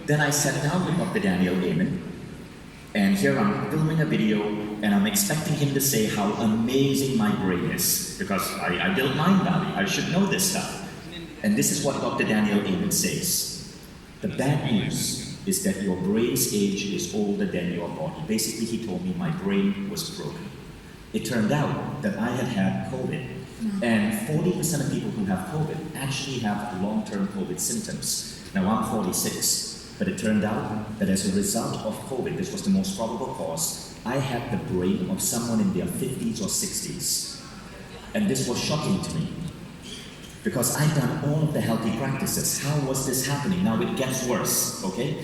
then I sat down with Dr. Daniel Amen, and here I'm filming a video, and I'm expecting him to say how amazing my brain is, because I built Mind Valley, I should know this stuff. And this is what Dr. Daniel Amen says. The bad news is that your brain's age is older than your body. Basically, he told me my brain was broken. It turned out that I had COVID. And 40% of people who have COVID actually have long-term COVID symptoms. Now I'm 46, but it turned out that as a result of COVID, this was the most probable cause, I had the brain of someone in their 50s or 60s. And this was shocking to me, because I've done all of the healthy practices. How was this happening? Now it gets worse, okay?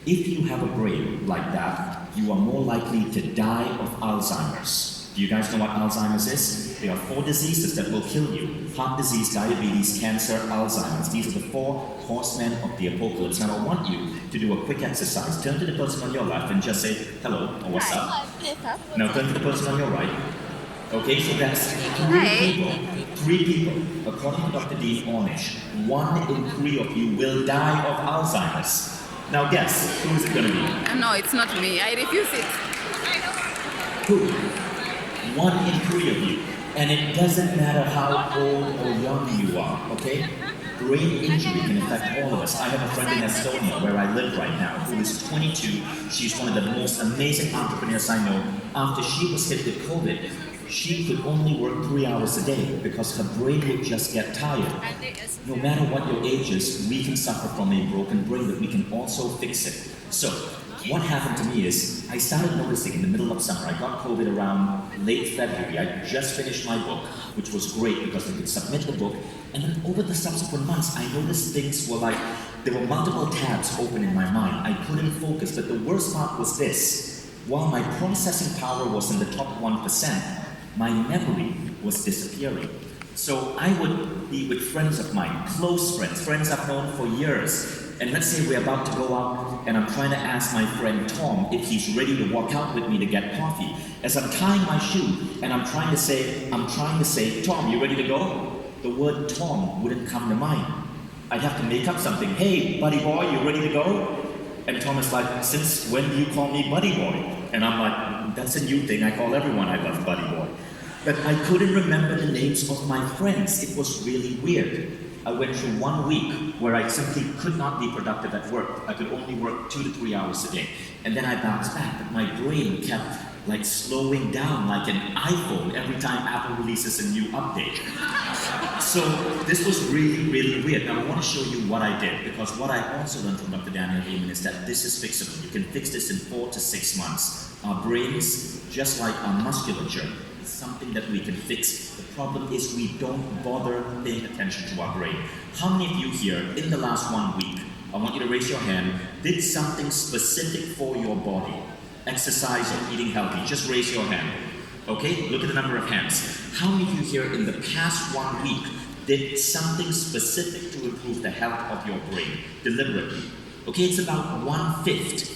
If you have a brain like that, you are more likely to die of Alzheimer's. Do you guys know what Alzheimer's is? There are 4 diseases that will kill you. Heart disease, diabetes, cancer, Alzheimer's. These are the 4 horsemen of the apocalypse. Now I want you to do a quick exercise. Turn to the person on your left and just say, hello, or what's up? Now turn to the person on your right. Okay, so that's 3 people. 3 people. According to Dr. Dean Ornish, 1 in 3 of you will die of Alzheimer's. Now guess, who is it going to be? No, it's not me. I refuse it. Who? 1 in 3 of you. And it doesn't matter how old or young you are, okay? Brain injury can affect all of us. I have a friend in Estonia, where I live right now, who is 22. She's one of the most amazing entrepreneurs I know. After she was hit with COVID, she could only work 3 hours a day because her brain would just get tired. No matter what your age is, we can suffer from a broken brain, but we can also fix it. So, what happened to me is, I started noticing in the middle of summer, I got COVID around late February. I just finished my book, which was great because I could submit the book. And then over the subsequent months, I noticed things were like, there were multiple tabs open in my mind. I couldn't focus, but the worst part was this. While my processing power was in the top 1%, my memory was disappearing. So I would be with friends of mine, close friends, friends I've known for years. And let's say we're about to go out, and I'm trying to ask my friend Tom if he's ready to walk out with me to get coffee. As I'm tying my shoe, and I'm trying to say, Tom, you ready to go? The word Tom wouldn't come to mind. I'd have to make up something. Hey, buddy boy, you ready to go? And Tom is like, since when do you call me buddy boy? And I'm like, that's a new thing. I call everyone I love buddy boy. But I couldn't remember the names of my friends. It was really weird. I went through 1 week where I simply could not be productive at work. I could only work 2 to 3 hours a day. And then I bounced back, but my brain kept like slowing down like an iPhone every time Apple releases a new update. So this was really, really weird. Now I want to show you what I did, because what I also learned from Dr. Daniel Amen is that this is fixable. You can fix this in 4 to 6 months. Our brains, just like our musculature, is something that we can fix. The problem is we don't bother paying attention to our brain. How many of you here, in the last 1 week, I want you to raise your hand, did something specific for your body? Exercise or eating healthy? Just raise your hand. Okay, look at the number of hands. How many of you here in the past 1 week did something specific to improve the health of your brain, deliberately? Okay, it's about 1/5.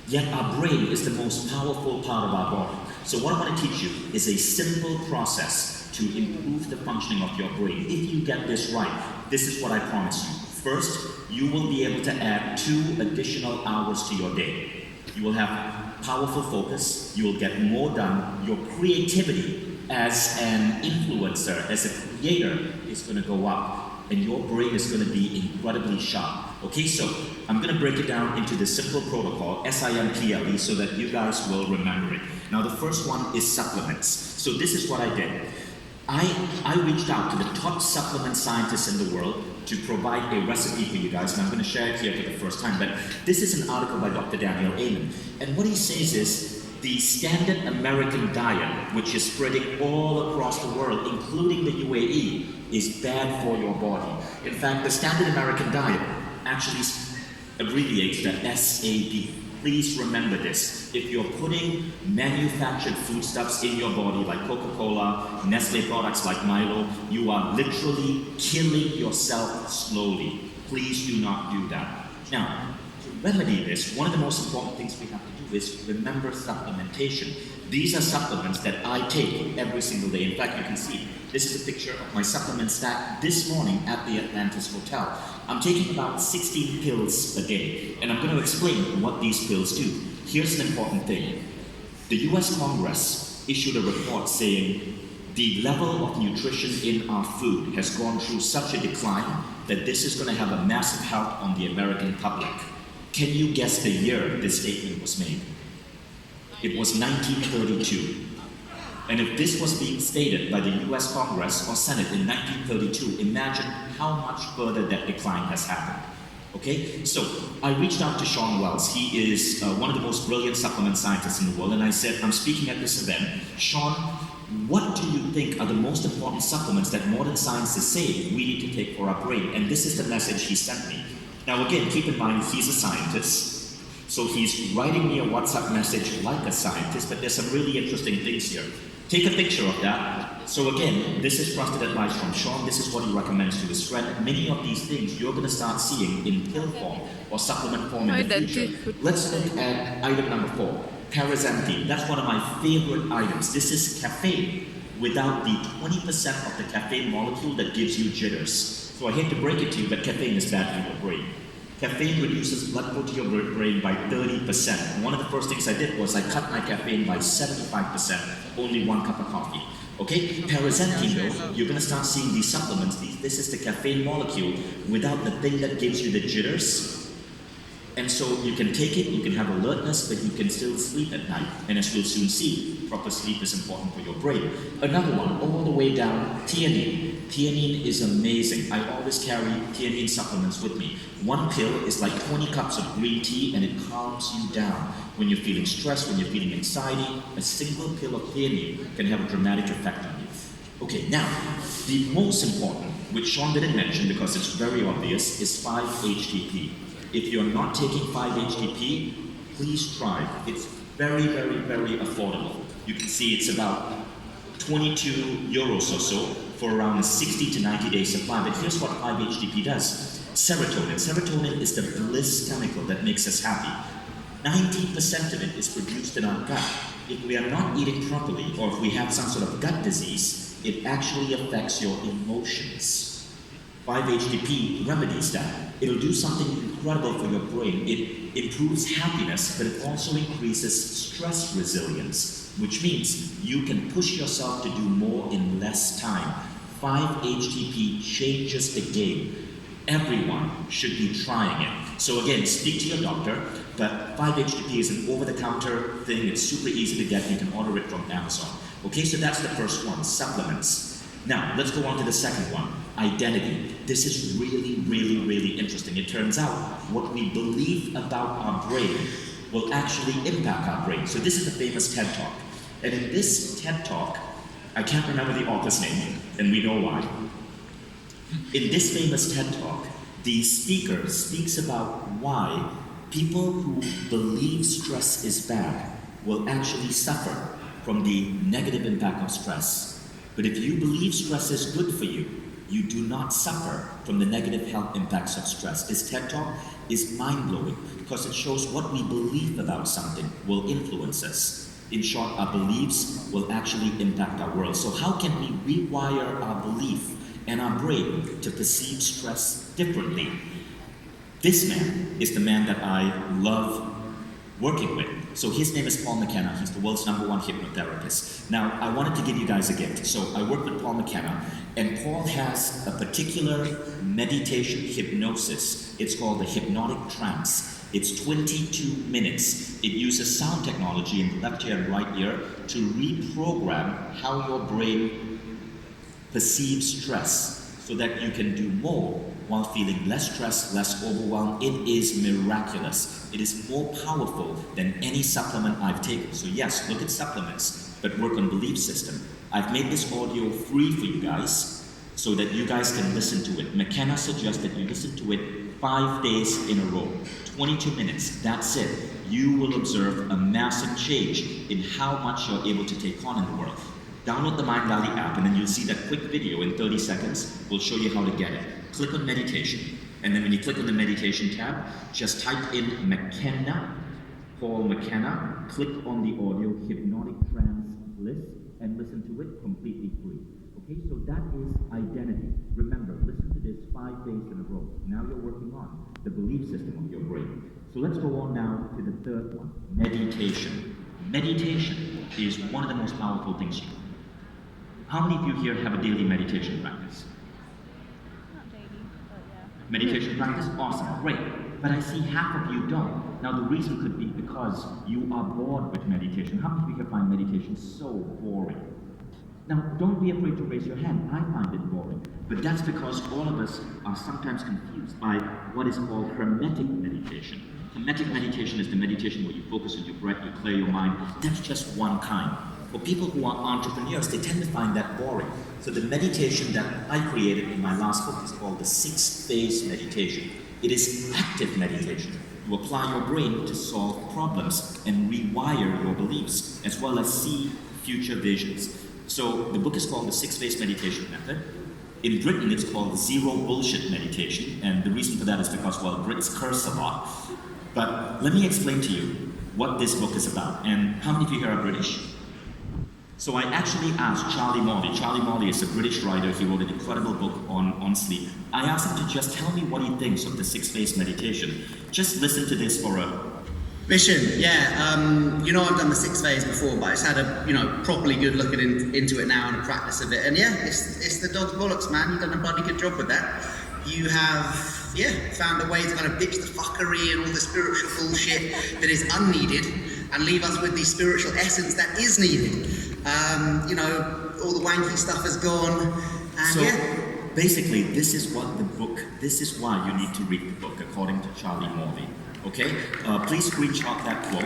Yet our brain is the most powerful part of our body. So what I want to teach you is a simple process to improve the functioning of your brain. If you get this right, this is what I promise you. First, you will be able to add 2 additional hours to your day. You will have powerful focus, you will get more done, your creativity as an influencer, as a creator, is going to go up, and your brain is going to be incredibly sharp. Okay, so I'm going to break it down into the simple protocol, SIMPLE, so that you guys will remember it. Now the first one is supplements. So this is what I did. I reached out to the top supplement scientists in the world to provide a recipe for you guys, and I'm going to share it here for the first time. But this is an article by Dr. Daniel Amen, and what he says is the standard American diet, which is spreading all across the world, including the UAE, is bad for your body. In fact, the standard American diet actually abbreviates the SAD. Please remember this. If you're putting manufactured foodstuffs in your body, like Coca-Cola, Nestle products like Milo, you are literally killing yourself slowly. Please do not do that. Now, to remedy this, one of the most important things we have to do is remember supplementation. These are supplements that I take every single day. In fact, you can see This is a picture of my supplement stack this morning at the Atlantis Hotel. I'm taking about 16 pills a day, and I'm going to explain what these pills do. Here's an important thing. The US Congress issued a report saying the level of nutrition in our food has gone through such a decline that this is going to have a massive help on the American public. Can you guess the year this statement was made? It was 1932. And if this was being stated by the US Congress or Senate in 1932, imagine how much further that decline has happened. Okay, so I reached out to Sean Wells. He is one of the most brilliant supplement scientists in the world, and I said, I'm speaking at this event. Sean, what do you think are the most important supplements that modern scientists say we need to take for our brain? And this is the message he sent me. Now again, keep in mind, he's a scientist, so he's writing me a WhatsApp message like a scientist, but there's some really interesting things here. Take a picture of that. So again, this is trusted advice from Sean. This is what he recommends to his friend. Many of these things you're going to start seeing in pill form or supplement form in the future. Let's look at item number 4, paraxanthine. That's one of my favorite items. This is caffeine without the 20% of the caffeine molecule that gives you jitters. So I hate to break it to you, but caffeine is bad for your brain. Caffeine reduces blood flow to your brain by 30%. One of the first things I did was I cut my caffeine by 75%, only 1 cup of coffee. Okay, paraxanthine though, you're going to start seeing these supplements. This is the caffeine molecule without the thing that gives you the jitters. And so you can take it, you can have alertness, but you can still sleep at night. And as we'll soon see, proper sleep is important for your brain. Another one, all the way down, theanine. Theanine is amazing. I always carry theanine supplements with me. One pill is like 20 cups of green tea and it calms you down. When you're feeling stressed, when you're feeling anxiety, a single pill of theanine can have a dramatic effect on you. Okay, now, the most important, which Sean didn't mention because it's very obvious, is 5-HTP. If you're not taking 5-HTP, please try. It's very, very, very affordable. You can see it's about 22 euros or so for around a 60 to 90 day supply. But here's what 5-HTP does. Serotonin. Serotonin is the bliss chemical that makes us happy. 90% of it is produced in our gut. If we are not eating properly, or if we have some sort of gut disease, it actually affects your emotions. 5-HTP remedies that. It'll do something incredible for your brain. It improves happiness, but it also increases stress resilience, which means you can push yourself to do more in less time. 5-HTP changes the game. Everyone should be trying it. So again, speak to your doctor, but 5-HTP is an over-the-counter thing. It's super easy to get. You can order it from Amazon. Okay, so that's the first one, supplements. Now, let's go on to the second one, identity. This is really, really, really interesting. It turns out what we believe about our brain will actually impact our brain. So this is the famous TED Talk. And in this TED Talk, I can't remember the author's name, and we know why. In this famous TED Talk, the speaker speaks about why people who believe stress is bad will actually suffer from the negative impact of stress. But if you believe stress is good for you, you do not suffer from the negative health impacts of stress. This TED Talk is mind-blowing because it shows what we believe about something will influence us. In short, our beliefs will actually impact our world. So how can we rewire our belief and our brain to perceive stress differently? This man is the man that I love working with. So his name is Paul McKenna. He's the world's #1 hypnotherapist. Now, I wanted to give you guys a gift. So I work with Paul McKenna, and Paul has a particular meditation hypnosis. It's called the hypnotic trance. It's 22 minutes. It uses sound technology in the left ear and right ear to reprogram how your brain perceives stress so that you can do more while feeling less stressed, less overwhelmed. It is miraculous. It is more powerful than any supplement I've taken. So yes, look at supplements, but work on belief system. I've made this audio free for you guys so that you guys can listen to it. McKenna suggests that you listen to it 5 days in a row, 22 minutes, that's it. You will observe a massive change in how much you're able to take on in the world. Download the Mind Valley app and then you'll see that quick video in 30 seconds. We'll show you how to get it. Click on meditation. And then when you click on the meditation tab, just type in McKenna, Paul McKenna, click on the audio Hypnotic Trance Bliss and listen to it completely free. Okay, so that is identity. Remember, listen to this 5 days in a row. Now you're working on the belief system of your brain. So let's go on now to the third one, meditation. Meditation is one of the most powerful things you do. How many of you here have a daily meditation practice? Not daily, but yeah. Meditation practice? Awesome, great. But I see half of you don't. Now the reason could be because you are bored with meditation. How many of you here find meditation so boring? Now don't be afraid to raise your hand. I find it boring. But that's because all of us are sometimes confused by what is called hermetic meditation. Hermetic meditation is the meditation where you focus on your breath, you clear your mind. That's just one kind. For people who are entrepreneurs, they tend to find that boring. So the meditation that I created in my last book is called the 6-phase meditation. It is active meditation. You apply your brain to solve problems and rewire your beliefs, as well as see future visions. So the book is called the 6-phase meditation method. In Britain, it's called the zero bullshit meditation, and the reason for that is because, well, Brits curse a lot. But let me explain to you what this book is about. And how many of you here are British? So I actually asked Charlie Morley. Charlie Morley is a British writer. He wrote an incredible book on sleep. I asked him to just tell me what he thinks of the 6-phase meditation. Just listen to this for a... Mission, yeah. I've done the 6 phase before, but I just had a, properly good look into it now and a practice of it. And yeah, it's the dog's bollocks, man. You've done a bloody good job with that. You have, found a way to kind of ditch the fuckery and all the spiritual bullshit that is unneeded and leave us with the spiritual essence that is needed. All the wanky stuff is gone. And basically, this is why you need to read the book, according to Charlie Morley. Okay? Please screenshot that quote.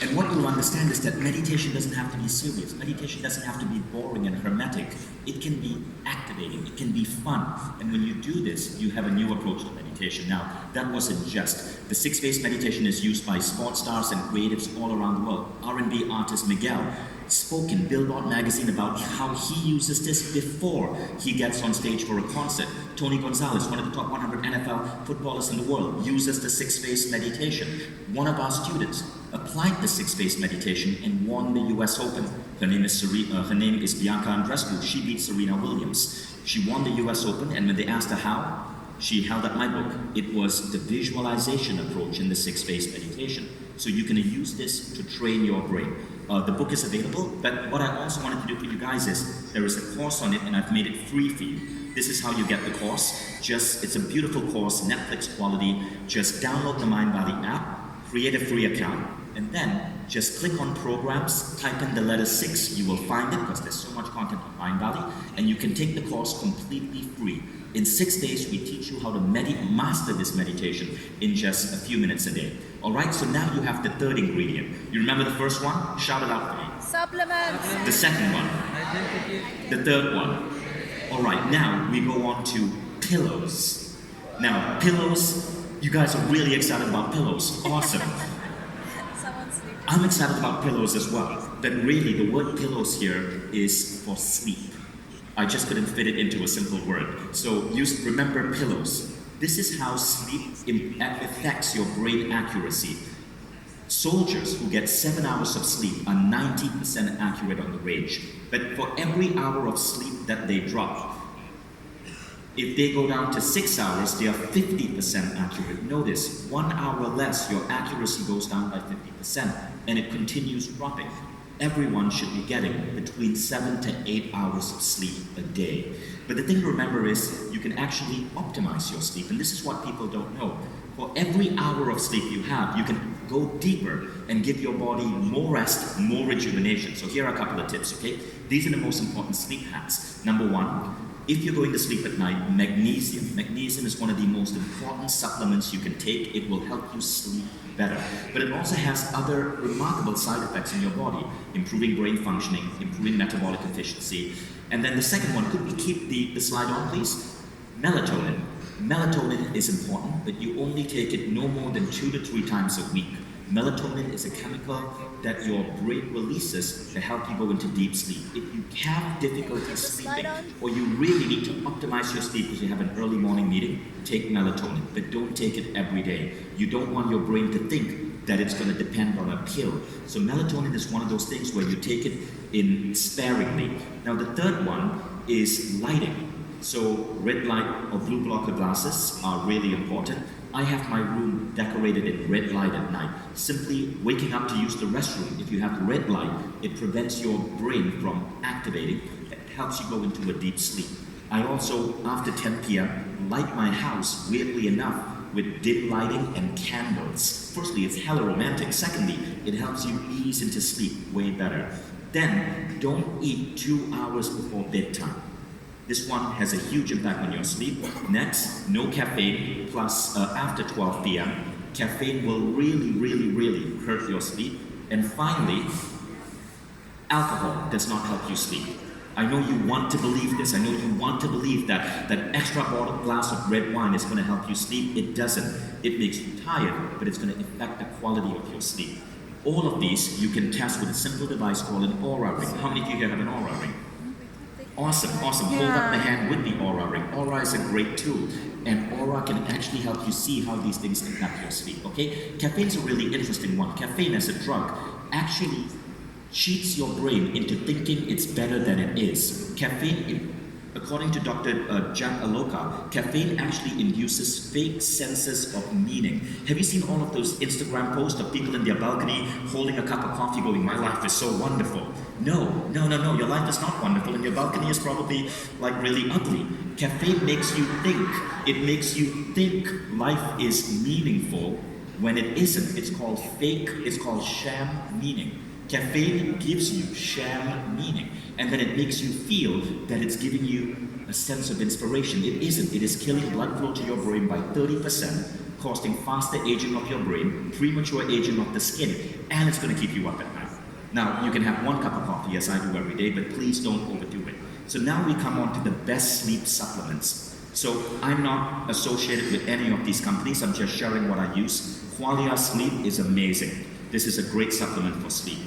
And what you'll understand is that meditation doesn't have to be serious. Meditation doesn't have to be boring and hermetic. It can be activating. It can be fun. And when you do this, you have a new approach to meditation. Now, that wasn't just. The 6-phase meditation is used by sports stars and creatives all around the world. R&B artist Miguel spoke in Billboard magazine about how he uses this before he gets on stage for a concert. Tony Gonzalez, one of the top 100 NFL footballers in the world, uses the 6-phase meditation. One of our students applied the 6-phase meditation and won the US Open. Her name is Bianca Andreescu. She beat Serena Williams. She won the US Open, and when they asked her how, she held up my book. It was the visualization approach in the 6-phase meditation. So you can use this to train your brain. The book is available, but what I also wanted to do for you guys is there is a course on it, and I've made it free for you. This is how you get the course. It's a beautiful course, Netflix quality. Just download the Mindvalley app, create a free account, and then just click on programs, type in the letter 6. You will find it because there's so much content on Mindvalley, and you can take the course completely free. In 6 days, we teach you how to master this meditation in just a few minutes a day. All right, so now you have the third ingredient. You remember the first one? Shout it out for me. Supplements. The second one. The third one. All right, now we go on to pillows. Now, pillows, you guys are really excited about pillows. Awesome. Someone's sleeping. I'm excited about pillows as well. But really, the word pillows here is for sleep. I just couldn't fit it into a simple word. So remember pillows. This is how sleep affects your brain accuracy. Soldiers who get 7 hours of sleep are 90% accurate on the range. But for every hour of sleep that they drop, if they go down to 6 hours, they are 50% accurate. Notice, 1 hour less, your accuracy goes down by 50%, and it continues dropping. Everyone should be getting between 7 to 8 hours of sleep a day. But the thing to remember is you can actually optimize your sleep, and this is what people don't know. For every hour of sleep you have, you can go deeper and give your body more rest, more rejuvenation. So here are a couple of tips, okay? These are the most important sleep hacks. Number one, if you're going to sleep at night, magnesium. Magnesium is one of the most important supplements you can take. It will help you sleep better. But it also has other remarkable side effects in your body, improving brain functioning, improving metabolic efficiency. And then the second one, could we keep the slide on, please? Melatonin. Melatonin is important, but you only take it no more than 2 to 3 times a week. Melatonin is a chemical that your brain releases to help you go into deep sleep. If you have difficulty sleeping, or you really need to optimize your sleep because you have an early morning meeting, take melatonin, but don't take it every day. You don't want your brain to think that it's going to depend on a pill. So melatonin is one of those things where you take it in sparingly. Now the third one is lighting. So red light or blue blocker glasses are really important. I have my room decorated in red light at night. Simply waking up to use the restroom, if you have red light, it prevents your brain from activating. It helps you go into a deep sleep. I also, after 10 p.m., light my house, weirdly enough, with dim lighting and candles. Firstly, it's hella romantic. Secondly, it helps you ease into sleep way better. Then, don't eat 2 hours before bedtime. This one has a huge impact on your sleep. Next, no caffeine, plus after 12 p.m., caffeine will really hurt your sleep. And finally, alcohol does not help you sleep. I know you want to believe this. I know you want to believe that that extra glass of red wine is going to help you sleep. It doesn't. It makes you tired, but it's going to affect the quality of your sleep. All of these you can test with a simple device called an Aura ring. How many of you here have an Aura ring? Awesome. Hold up the hand with the Aura ring. Aura is a great tool, and Aura can actually help you see how these things impact your sleep, okay? Caffeine's a really interesting one. Caffeine as a drug actually cheats your brain into thinking it's better than it is. Caffeine, according to Dr. Jack Aloka, caffeine actually induces fake senses of meaning. Have you seen all of those Instagram posts of people in their balcony holding a cup of coffee going, my life is so wonderful? No, your life is not wonderful and your balcony is probably like really ugly. Caffeine makes you think. It makes you think life is meaningful when it isn't. It's called fake, it's called sham meaning. Caffeine gives you sham meaning, and then it makes you feel that it's giving you a sense of inspiration. It isn't. It is killing blood flow to your brain by 30%, causing faster aging of your brain, premature aging of the skin, and it's going to keep you up at night. Now, you can have 1 cup of coffee, as I do every day, but please don't overdo it. So now we come on to the best sleep supplements. So I'm not associated with any of these companies. I'm just sharing what I use. Qualia Sleep is amazing. This is a great supplement for sleep.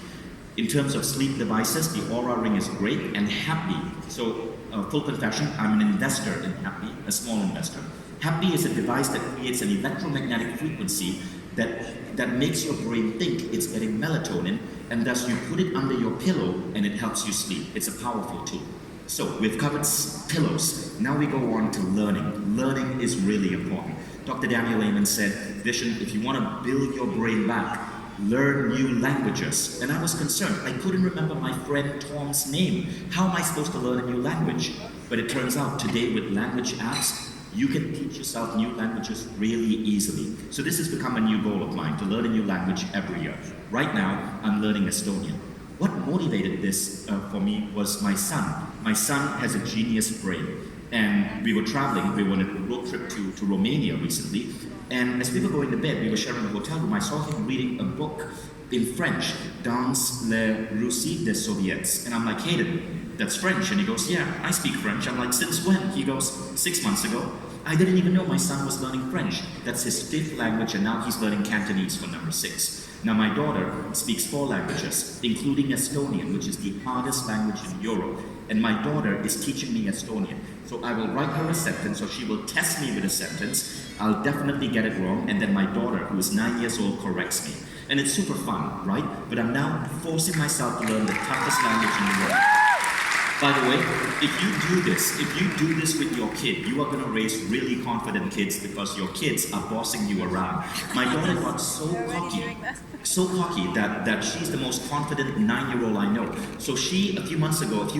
In terms of sleep devices, the Aura Ring is great, and Happy. So, full confession, I'm an investor in Happy, a small investor. Happy is a device that creates an electromagnetic frequency that makes your brain think it's getting melatonin, and thus you put it under your pillow and it helps you sleep. It's a powerful tool. So, we've covered pillows. Now we go on to learning. Learning is really important. Dr. Daniel Amen said, Vishen, if you want to build your brain back, learn new languages. And I was concerned. I couldn't remember my friend Tom's name. How am I supposed to learn a new language? But it turns out today with language apps, you can teach yourself new languages really easily. So this has become a new goal of mine, to learn a new language every year. Right now, I'm learning Estonian. What motivated this for me was my son. My son has a genius brain. And we were traveling, we were on a road trip to Romania recently, and as we were going to bed, we were sharing a hotel room. I saw him reading a book in French, Dans la Russie des Soviets. And I'm like, Hayden, that's French. And he goes, yeah, I speak French. I'm like, since when? He goes, 6 months ago. I didn't even know my son was learning French. That's his 5th language, and now he's learning Cantonese for number 6. Now my daughter speaks 4 languages, including Estonian, which is the hardest language in Europe. And my daughter is teaching me Estonian. So I will write her a sentence, or she will test me with a sentence. I'll definitely get it wrong, and then my daughter, who is 9 years old, corrects me. And it's super fun, right? But I'm now forcing myself to learn the toughest language in the world. By the way, if you do this with your kid, you are going to raise really confident kids because your kids are bossing you around. My daughter got so cocky that she's the most confident 9-year-old I know. So she, a few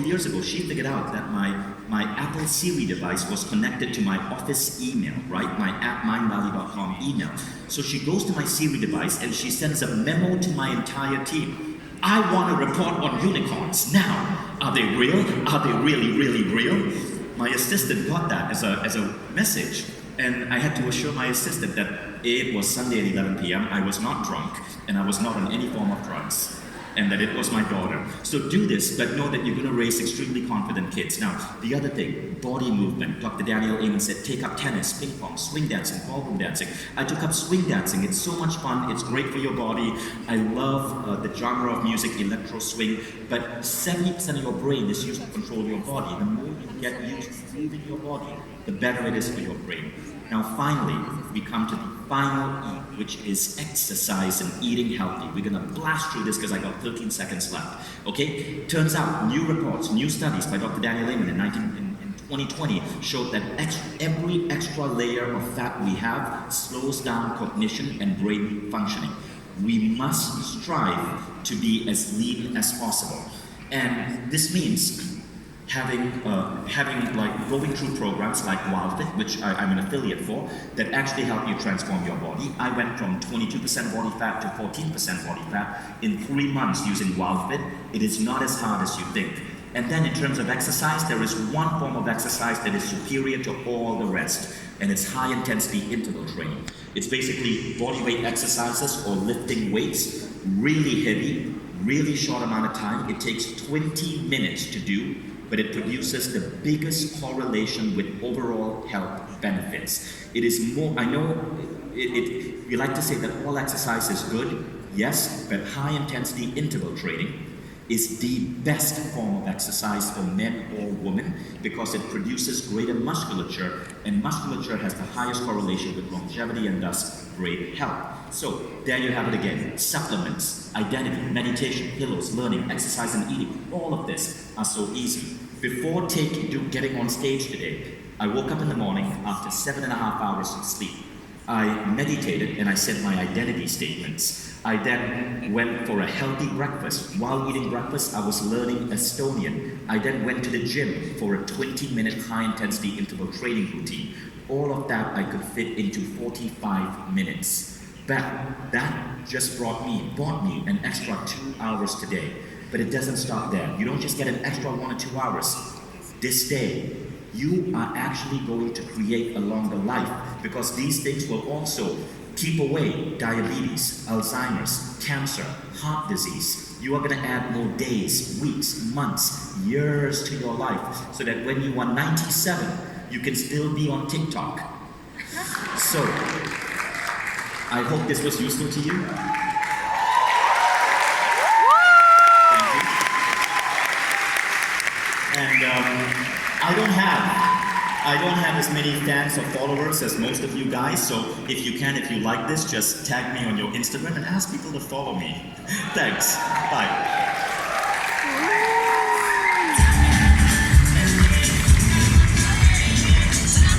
years ago, she figured out that my Apple Siri device was connected to my office email, right? My mindvalley.com email. So she goes to my Siri device and she sends a memo to my entire team. I want to report on unicorns now. Are they real? Are they really real? My assistant got that as a message, and I had to assure my assistant that it was Sunday at 11 p.m. I was not drunk, and I was not on any form of drugs, and that it was my daughter. So do this, but know that you're going to raise extremely confident kids. Now, the other thing, body movement. Dr. Daniel Amen said, take up tennis, ping pong, swing dancing, ballroom dancing. I took up swing dancing. It's so much fun. It's great for your body. I love the genre of music, electro swing, but 70% of your brain is used to control your body. The more you get used to moving your body, the better it is for your brain. Now, finally, we come to the final E, which is exercise and eating healthy. We're gonna blast through this because I got 13 seconds left. Okay? Turns out, new reports, new studies by Dr. Daniel Lehman in 2020 showed that every extra layer of fat we have slows down cognition and brain functioning. We must strive to be as lean as possible. And this means having like going through programs like WildFit, which I'm an affiliate for, that actually help you transform your body. I went from 22% body fat to 14% body fat in 3 months using WildFit. It is not as hard as you think. And then in terms of exercise, there is one form of exercise that is superior to all the rest, and it's high intensity interval training. It's basically body weight exercises or lifting weights, really heavy, really short amount of time. It takes 20 minutes to do, but it produces the biggest correlation with overall health benefits. It is more, I know we like to say that all exercise is good, yes, but high intensity interval training is the best form of exercise for men or women because it produces greater musculature, and musculature has the highest correlation with longevity and thus great health. So there you have it again. Supplements, identity, meditation, pillows, learning, exercise and eating, all of this are so easy. Before getting on stage today, I woke up in the morning after 7.5 hours of sleep. I meditated and I said my identity statements. I then went for a healthy breakfast. While eating breakfast, I was learning Estonian. I then went to the gym for a 20-minute high-intensity interval training routine. All of that I could fit into 45 minutes. But that just bought me an extra 2 hours today. But it doesn't stop there. You don't just get an extra 1 or 2 hours. This day, you are actually going to create a longer life because these things will also keep away diabetes, Alzheimer's, cancer, heart disease. You are going to add more days, weeks, months, years to your life so that when you are 97, you can still be on TikTok. So, I hope this was useful to you. Thank you. And I don't have as many fans or followers as most of you guys, so if you like this, just tag me on your Instagram and ask people to follow me. Thanks. Bye.